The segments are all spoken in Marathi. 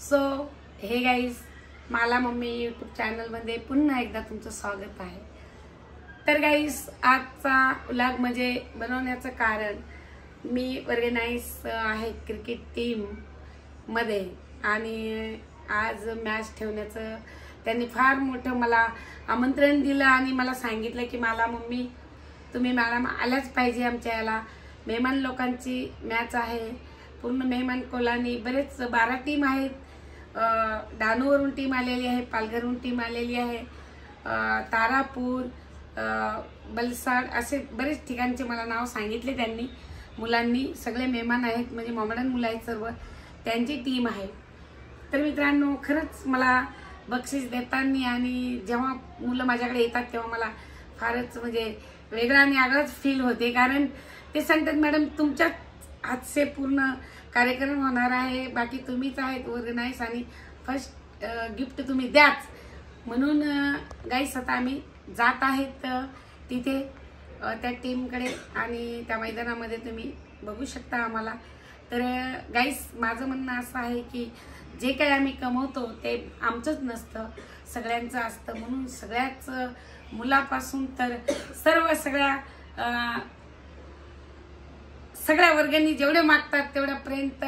सो हे गाईज, मला मम्मी यूट्यूब चॅनलमध्ये पुन्हा एकदा तुमचं स्वागत आहे। तर गाईज, आजचा व्लॉग म्हणजे बनवण्याचं कारण, मी ऑर्गनाइज आहे क्रिकेट टीम मध्ये आणि आज मॅच ठेवण्याचं त्यांनी फार मोठं मला आमंत्रण दिलं आणि मला सांगितलं की मला मम्मी तुम्ही मॅडम आल्याच पाहिजे, आमच्या याला मेहमान लोकांची मॅच आहे। पूर्ण मेहमान कोलानी बरेच 12 टीम आहेत। डानूवरून टीम आलेली आहे, पालघरहून टीम आलेली आहे, तारापूर, बलसाड असे बरेच ठिकाणचे मला नाव सांगितले त्यांनी। मुलांनी सगळे मेहमान आहेत, म्हणजे मॉडर्न मुलं आहेत सर्व, त्यांची टीम आहे। तर मित्रांनो, खरंच मला बक्षीस देताना आणि जेव्हा मुलं माझ्याकडे येतात तेव्हा मला फारच म्हणजे वेगळा आणि आगळाच फील होते, कारण ते सांगतात मॅडम तुमच्या हात से पूर्ण कार्यक्रम होणार आहे, बाकी तुम्हीच आहेत ऑर्गनाइज आणि फर्स्ट गिफ्ट तुम्ही द्याच म्हणून गाईस आता आम्ही जात आहेत तिथे त्या टीमकडे आणि त्या मैदानामध्ये तुम्ही बघू शकता आम्हाला। तर गाईस, माझं म्हणणं असं आहे की जे काही आम्ही कमवतो ते आमचंच नसतं, सगळ्यांचं असतं। म्हणून सगळ्याच मुलापासून तर सगळ्या वर्गांनी जेवढे मागतात तेवढ्यापर्यंत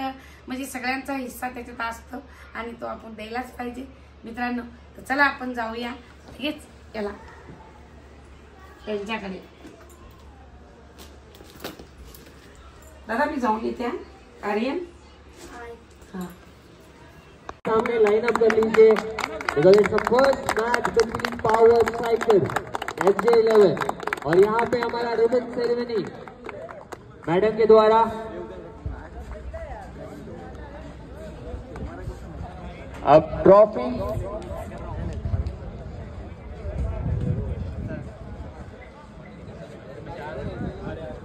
म्हणजे सगळ्यांचा हिस्सा त्याच्यात असतो आणि तो आपण द्यायलाच पाहिजे मित्रांनो। तर चला आपण जाऊया हेच याला यांच्याकडे। दादा मी जाऊन येते आर्यन। सामने लाइन अप कर लीजिए because it's the first match between Power Cycle SJ11 और यहाँ पे हमारा रिबन सेरेमनी मैडम के द्वारा अब ट्रॉफी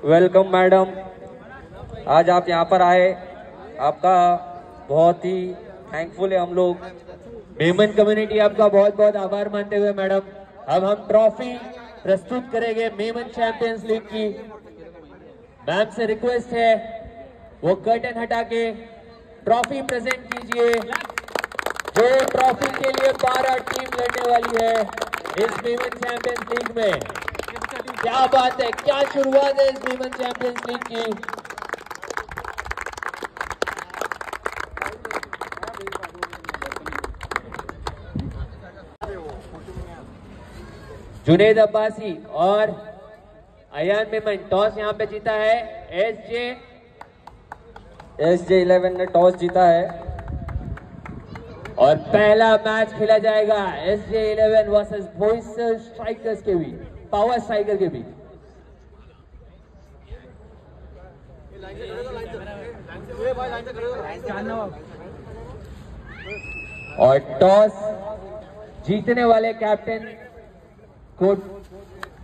वेलकम मैडम, आज आप यहाँ पर आए, आपका बहुत ही थैंकफुल है हम लोग। मेमन कम्युनिटी आपका बहुत बहुत आभार मानते हुए मैडम अब हम ट्रॉफी प्रस्तुत करेंगे मेमन चैंपियंस लीग की। मैम से रिक्वेस्ट है वो कर्टन हटा के ट्रॉफी प्रेजेंट कीजिए, जो ट्रॉफी के लिए 12 टीम लड़ने वाली है इस मेमन चैंपियंस लीग में। क्या बात है, क्या शुरुआत है इस मेमन चैंपियंस लीग की। जुनेद अब्बासी और अयान मेमन टॉस यहाँ पे जीता है। SJ11 ने टॉस जीता है और पहला मैच खेला जाएगा SJ11 वर्सेस वॉइस स्ट्राइकर्स के बीच, पावर स्ट्राइकर के बीच। और टॉस जीतने वाले कैप्टन को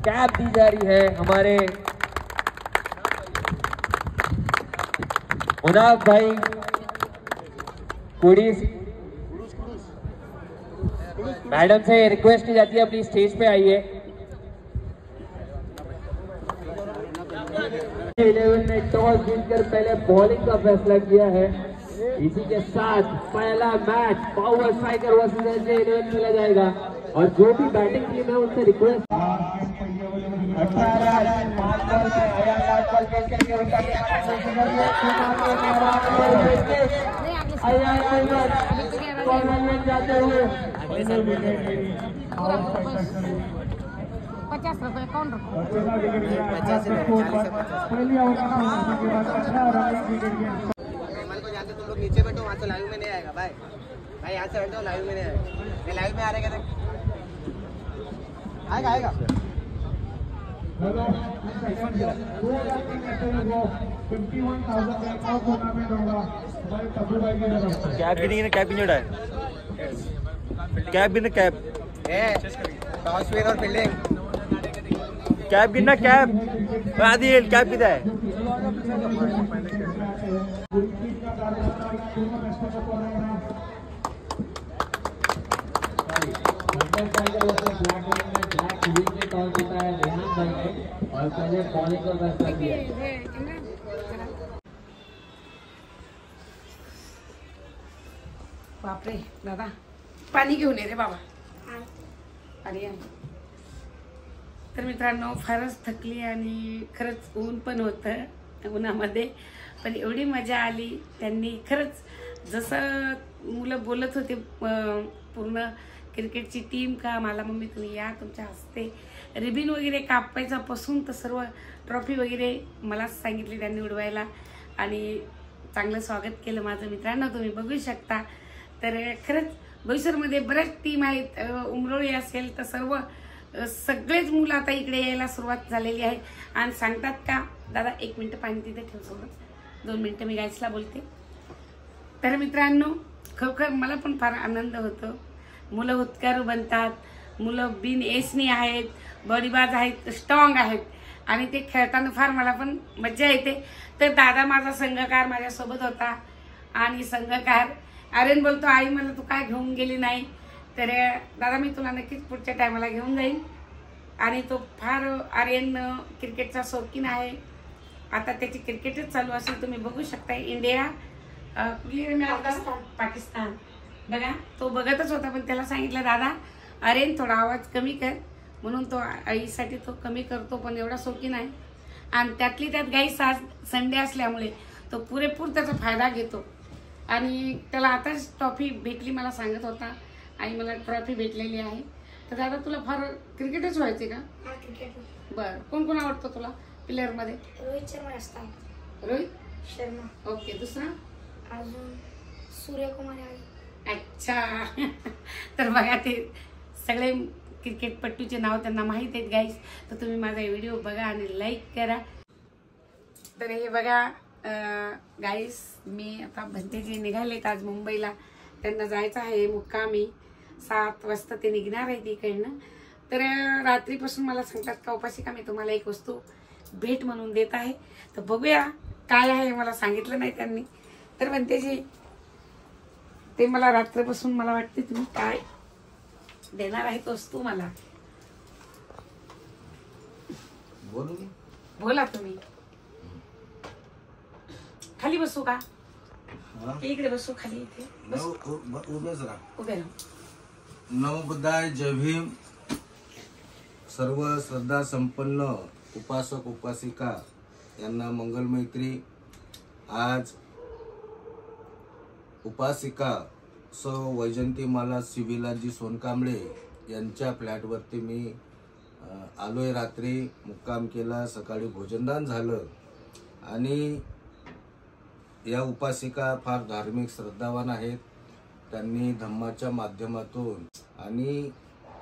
कैप दी जा रही है हमारे मुनाफ भाई कुड़ी। मैडम से रिक्वेस्ट की जाती है अपनी स्टेज पे आइए। 11 ने टॉस जीतकर पहले बॉलिंग का फैसला किया है। इसी के साथ पहला match power striker versus SJ11 खेला जाएगा और जो भी बैटिंग टीम है उनसे रिक्वेस्ट जाते हुए 50 रुपये कौन रखो। तुम लोग नीचे बैठो, वहाँ से लाइव में नहीं आएगा भाई। भाई यहाँ से बैठो, लाइव में नहीं आएगा। मैं लाइव में आ रहा है, आएगा। कैप भी नहीं है, कैप भी नहीं है, कैप भी ना कैप टॉस विन और फील्डिंग कैप गिनना, कैप आदि कैप किधर है। और पहले बॉलिंग का फैसला किया। बापरे दादा पाणी घेऊन ये रे बाबा. अरे तर मित्रांनो फारच थकली आणि खरंच ऊन पण होतं उन्हामध्ये, पण एवढी मजा आली. त्यांनी खरंच जसं मुलं बोलत होते पूर्ण क्रिकेटची टीम का मला मम्मी तुम्ही या, तुमच्या हस्ते रिबिन वगैरे कापायचापासून तर सर्व ट्रॉफी वगैरे मलाच सांगितली त्यांनी उडवायला आणि चांगलं स्वागत केलं माझं. मित्रांनो तुम्ही बघू शकता. तर खरंच बोईसरमध्ये बऱ्याच टीम आहेत. उमरोळी असेल तर सगळेच मुलं आता इकडे यायला सुरुवात झालेली आहे आणि सांगतात का दादा 1 मिनिट पाणी तिथे ठेव सोबत, 2 मिनिटं मी गाईसला बोलते. तर मित्रांनो खरोखर मला पण फार आनंद होतो. मुलं हुतकारू बनतात, मुलं बिन एसनी आहेत, बॉडीबाज आहेत, स्ट्रॉंग आहेत आणि ते खेळताना फार मला पण मज्जा येते. तर दादा माझा संघकार माझ्यासोबत होता आणि संघकार आर्यन बोलतो आई मला तू काय घेऊन गेली नाही. तर दादा मी तुला नक्कीच पुढच्या टायमाला घेऊन जाईन. आणि तो फार आर्यन क्रिकेटचा शौकीन आहे. आता त्याची क्रिकेटच चालू असेल तुम्ही बघू शकता. इंडिया पाकिस्तान बघा तो बघतच होता, पण त्याला सांगितलं दादा आर्यन थोडा आवाज कमी कर, म्हणून तो आईसाठी तो कमी करतो, पण एवढा शौकीन आहे. आणि त्यातली त्यात गाईस आज संडे असल्यामुळे तो पुरेपूर त्याचा फायदा घेतो. आणि त्याला आताच ट्रॉफी भेटली, मला सांगत होता आई मला ट्रॉफी भेटलेली आहे. तर दादा तुला फार क्रिकेटच व्हायचे का? बर कोण कोण आवडतो तुला प्लेअर मध्ये? रोहित शर्मा असतात. रोहित शर्मा. ओके. दुसरा अजून सूर्यकुमार आहे. अच्छा. तर बघा ते सगळे क्रिकेटपट्टूचे नाव त्यांना माहीत आहेत गाईस. तर तुम्ही माझा व्हिडिओ बघा आणि लाईक करा. तर हे बघा गाईस मी आता भंतेजी निघालेत आज मुंबईला. त्यांना जायचं आहे मुक्कामी. 7 वाजता ते निघणार आहे तिकडनं. तर रात्रीपासून मला सांगतात का उपासिका मी तुम्हाला एक वस्तू भेट म्हणून देत आहे. तर बघूया काय आहे, मला सांगितलं नाही त्यांनी. तर भंतेजी ते मला रात्रीपासून मला वाटते तुम्ही काय देणार आहे वस्तू मला. बोला तुम्ही. खाली बसू का? इकडे बसू खाली. इथे उभे राहू. नवोबुद्धाय जय भीम. सर्व श्रद्धा संपन्न उपासक उपासिका यांना मंगलमैत्री. आज उपासिका सौ वैजंतीमाला शिविलाजी सोनकांबळे यांच्या फ्लॅटवरती मी आलोय. रात्री मुक्काम केला, सकाळी भोजनदान झालं. आणि या उपासिका फार धार्मिक श्रद्धावान आहेत. त्यांनी धम्माच्या माध्यमातून आणि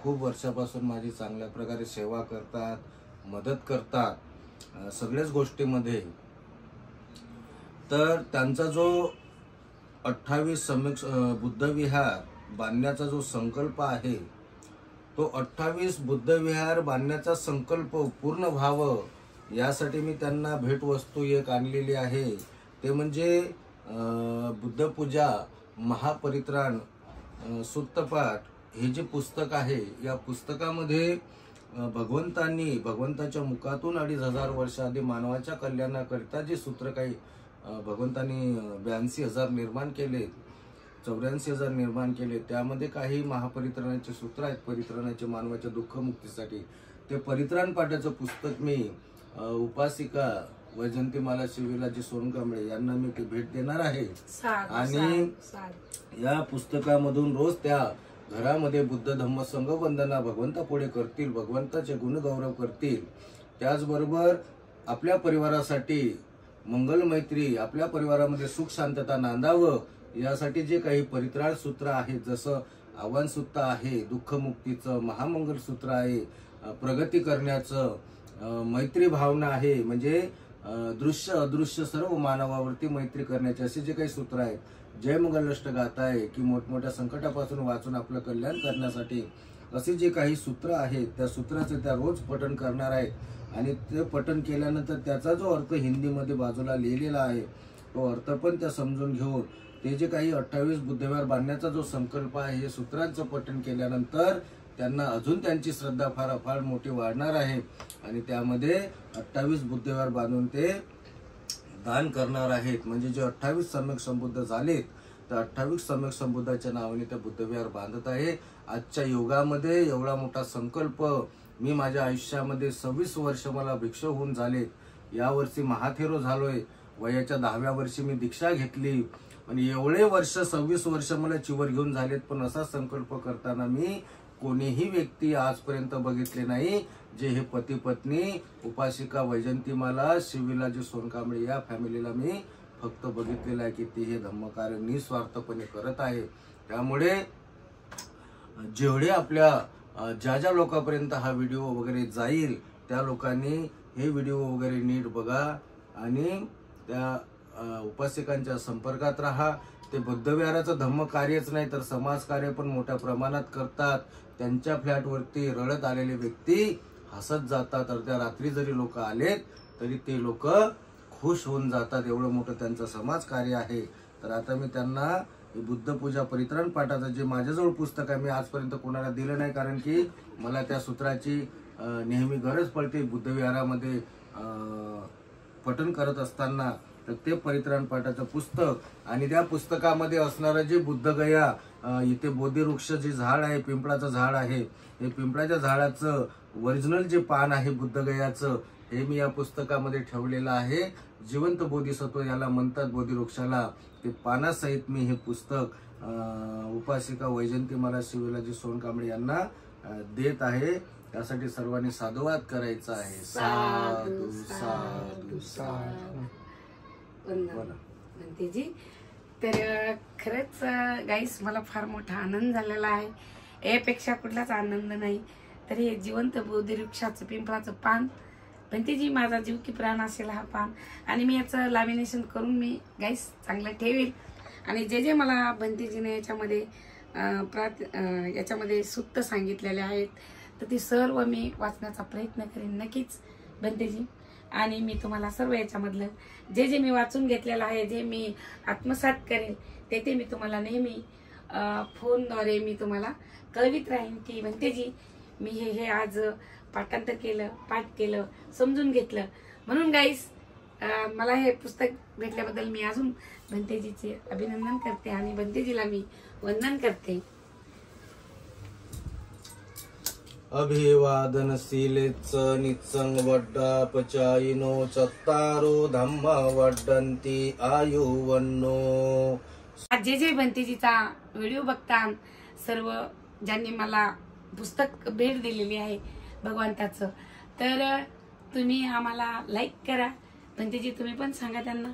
खूप वर्षापासून माझी चांगल्या प्रकारे सेवा करतात, मदत करतात सगळ्याच गोष्टीमध्ये. तर त्यांचा जो 28 सम्यक बुद्धविहार बांधण्याचा जो संकल्प आहे, तो 28 बुद्धविहार बांधण्याचा संकल्प पूर्ण व्हावं यासाठी मी त्यांना भेटवस्तू एक आणलेली आहे. ते म्हणजे बुद्धपूजा महापरित्राण सुत्तपाठ हे जे पुस्तक आहे. या पुस्तकामध्ये भगवंताच्या मुखातून 2500 वर्ष आधी मानवाच्या कल्याणाकरिता जे सूत्र काही भगवंतांनी 82,000 निर्माण केले, 84,000 निर्माण केले. त्यामध्ये काही महापरित्राणाचे सूत्र आहेत परित्राणाचे मानवाच्या दुःखमुक्तीसाठी. ते परित्राण पाठाचं पुस्तक मी उपासिका वैजंतीमाला शिविलाजी सोनकांबळे यांना मी ती भेट देणार आहे. आणि या पुस्तकामधून रोज त्या घरामध्ये बुद्ध धम्म संघ वंदना भगवंता पुढे करतील, भगवंताचे गुणगौरव करतील. त्याचबरोबर आपल्या परिवारासाठी मंगलमैत्री, आपल्या परिवारामध्ये सुख शांतता नांदावं यासाठी जे काही परित्राण सूत्र आहेत, जसं आव्हान सूत्र आहे, दुःखमुक्तीचं महामंगल सूत्र आहे, प्रगती करण्याचं, मैत्री भावना आहे, म्हणजे दृश्य अदृश्य सर्व मानवावरती मैत्री करण्याचे असे जे काही सूत्र आहेत, जय मंगलष्ट गाथा आहे की मोठमोठ्या संकटापासून वाचून आपलं कल्याण करण्यासाठी असे जे काही सूत्र आहेत, त्या सूत्राचे त्या रोज पठण करणार आहेत. आणि ते पठण केल्यानंतर त्याचा जो अर्थ हिंदीमध्ये बाजूला लिहिलेला आहे तो अर्थ पण त्या समजून घेऊन ते जे काही 28 बुद्धविहार बांधण्याचा जो संकल्प आहे, हे सूत्रांचं पठण केल्यानंतर त्यांना अजून त्यांची श्रद्धा फार मोठी वाढणार आहे. आणि त्यामध्ये 28 बुद्धविहार बांधून ते दान करणार आहेत. म्हणजे जे 28 सम्यक संबुद्ध झालेत तर 28 सम्यक संबुद्धाच्या नावाने त्या बुद्धविहार बांधत आहे. आजच्या युगामध्ये एवढा मोठा संकल्प मी माझ्या आयुष्यामध्ये 26 वर्ष मला भिक्ष होऊन झाले. यावर्षी महाथेरो झालोय. वयाच्या 10व्या वर्षी मी दीक्षा घेतली आणि एवढे वर्ष 26 वर्ष मला चिवर घेऊन झालेत. पण असा संकल्प करताना मी कोणीही व्यक्ती आजपर्यंत बघितले नाही जे हे पती पत्नी उपासिका वैजंतीमाला शिवविलाजी सोनकांबळे या फॅमिलीला मी फक्त बघितलेलं आहे की ते हे धम्मकार्य निस्वार्थपणे करत आहे. त्यामुळे जेवढे आपल्या ज्या लोकांपर्यंत हा व्हिडिओ वगैरे जाईल त्या लोकांनी हे व्हिडिओ वगैरे नीट बघा आणि त्या उपासिकांच्या संपर्कात राहा. ते बुद्धविहाराचं धम्मकार्यच नाही तर समाजकार्य पण मोठ्या प्रमाणात करतात. त्यांच्या फ्लॅटवरती रडत आलेले व्यक्ती हसत जातात. अर्ध्या रात्री जरी लोक आलेत तरी ते लोक खुश होऊन जातात. एवढं मोठं त्यांचं समाजकार्य आहे. तर आता मी त्यांना बुद्धपूजा परित्राण पाठाचं जे माझ्याजवळ पुस्तक आहे मी आजपर्यंत कोणाला दिलं नाही कारण की मला त्या सूत्राची नेहमी गरज पडते. बुद्धविहारामध्ये पठण करत असताना तर ते परित्राण पाठाचं पुस्तक आणि त्या पुस्तकामध्ये असणारं जे बुद्धगया इथे बोधिवृक्ष जे झाड आहे पिंपळाचं झाड आहे हे पिंपळाच्या झाडाचं ओरिजिनल जे पान आहे बुद्धगयाचं हे मी या पुस्तकामध्ये ठेवलेलं आहे. जिवंत बोधिसत्व याला म्हणतात बोधिवृक्षाला. ते पानासहित मी हे पुस्तक उपासिका वैजंतीमाला शिवविलाजी सोनकांबळे यांना देत आहे. त्यासाठी सर्वांनी साधुवाद करायचा आहे. साधू साधू साधू. म्हणतेजी तर खरंच गाईस मला फार मोठा आनंद झालेला आहे. यापेक्षा कुठलाच आनंद नाही. तर हे जिवंत बोधिवृक्षाचं पिंपळाचं पान म्हणतेजी माझा जीव की प्राण असेल हा पान आणि मी याचं लॅमिनेशन करून मी गाईस चांगलं ठेवेल. आणि जे जे मला भंतेजीने याच्यामध्ये सूक्त सांगितलेले आहेत तर ते सर्व मी वाचण्याचा प्रयत्न करेन नक्कीच भंतेजी. आणि मी तुम्हाला सर्व याच्यामधलं जे जे मी वाचून घेतलेलं आहे जे मी आत्मसात करेल ते मी तुम्हाला नेहमी फोनद्वारे मी तुम्हाला कळवित राहीन की भंतेजी मी हे आज पाठांतर केलं पाठ केलं समजून घेतलं. म्हणून गाईस मला हे पुस्तक भेटल्याबद्दल मी अजून भंतेजीचे अभिनंदन करते आणि भंतेजीला मी वंदन करते. अभिवादनशीलेच नित्संग वड्डापचायिनो चत्तारो धम्म वड्डन्ति आयुवन्नो. जे जे भंतेजीचा व्हिडिओ बघता सर्व ज्यांनी मला पुस्तक भेट दिलेली आहे भगवंताचं तर तुम्ही आम्हाला लाईक करा. भंतेजी तुम्ही पण सांगा त्यांना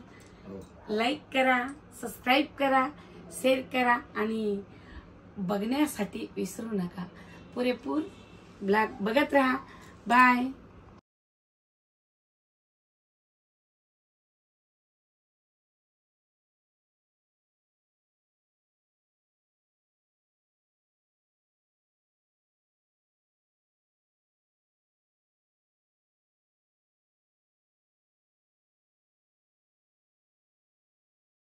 लाईक करा, सबस्क्राईब करा, शेअर करा आणि बघण्यासाठी विसरू नका. पुरेपूर ब्लॉग बघत राहा. बाय.